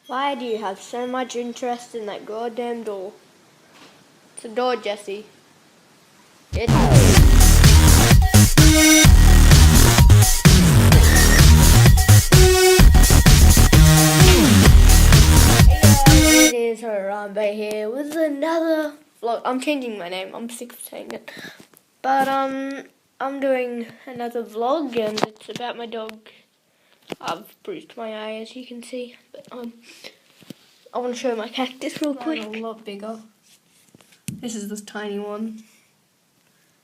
Why do you have so much interest in that goddamn door? It's a door, Jesse. It Hey guys, it is Harambe here with another vlog. I'm changing my name. I'm sick of saying it. But I'm doing another vlog and it's about my dog. I've bruised my eye as you can see. But I want to show my cactus real quick. A lot bigger. This is this tiny one.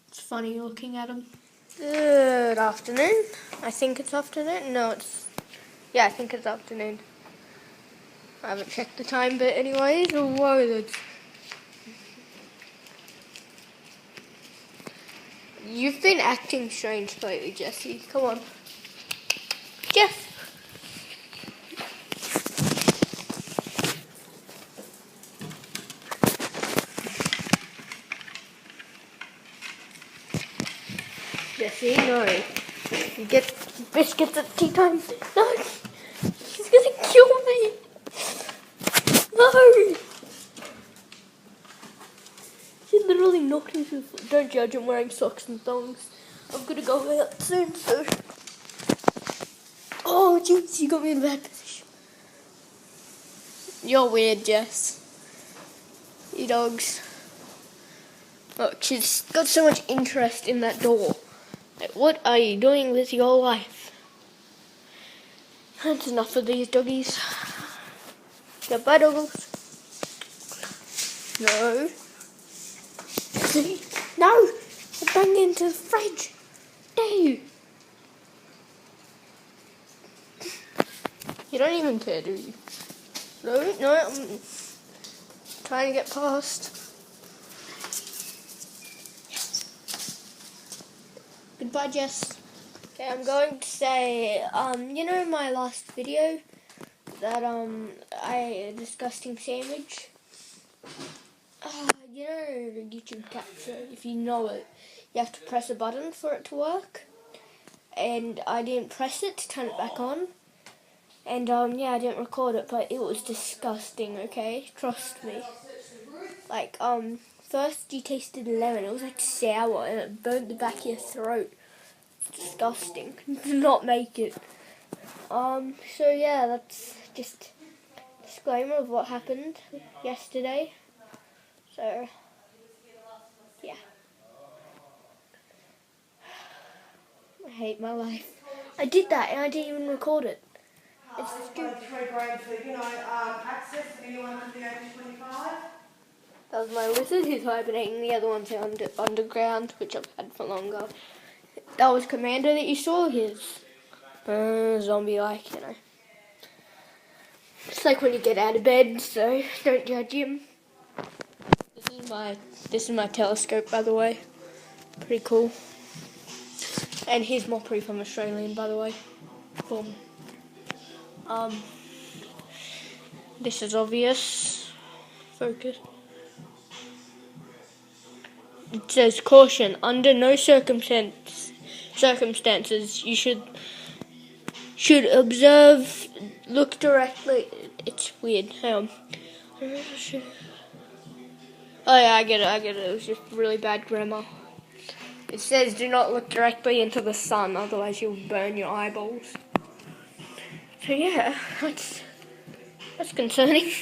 It's funny looking at him. Good afternoon. I think it's afternoon. No, I think it's afternoon. I haven't checked the time, but anyways, whoa, you've been acting strange lately, Jesse. Come on. Jeff. Jesse, no. You get biscuits at tea time. No. He's gonna kill me. No. He literally knocked into the floor. Don't judge, I'm wearing socks and thongs. I'm gonna go out soon, so. Oh, jeez, you got me in a bad position. You're weird, Jess. You dogs. Look, she's got so much interest in that door. Like, what are you doing with your life? That's enough of these doggies. Goodbye, doggles. No. No! I banged into the fridge. No! You don't even care, do you? No, I'm trying to get past. Goodbye, Jess. Okay, I'm going to say, you know my last video that, a disgusting sandwich? You know YouTube capture, if you know it, you have to press a button for it to work. And I didn't press it to turn it back on. And, yeah, I didn't record it, but it was disgusting, okay? Trust me. Like, first you tasted lemon, it was like sour, and it burnt the back of your throat. It's disgusting. Do not make it. So yeah, that's just a disclaimer of what happened yesterday. So, yeah. I hate my life. I did that and I didn't even record it. It's stupid. Access to anyone under the age of 25. That was my lizard who's hibernating. The other one's underground, which I've had for longer. That was Commander that you saw. His zombie-like, you know. It's like when you get out of bed, so don't judge him. This is my telescope, by the way. Pretty cool. And here's more proof I'm Australian, by the way. Boom. This is obvious. Focus. It says caution. Under no circumstances you should observe. Look directly. It's weird. Hang on. Oh yeah, I get it. It was just really bad grammar. It says do not look directly into the sun, otherwise you'll burn your eyeballs. So yeah, that's concerning.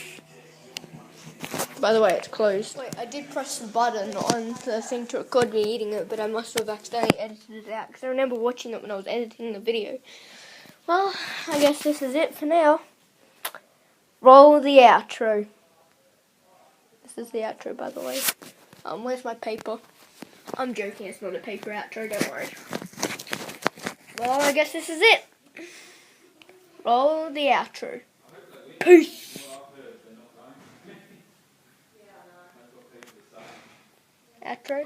By the way, it's closed. Wait, I did press the button on the thing to record me eating it, but I must have accidentally edited it out, because I remember watching it when I was editing the video. Well, I guess this is it for now. Roll the outro. This is the outro, by the way. Where's my paper? I'm joking, it's not a paper outro, don't worry. Well, I guess this is it. Roll the outro. Peace. Outro?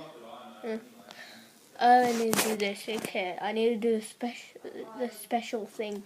I need to do this, okay. I need to do the special thing.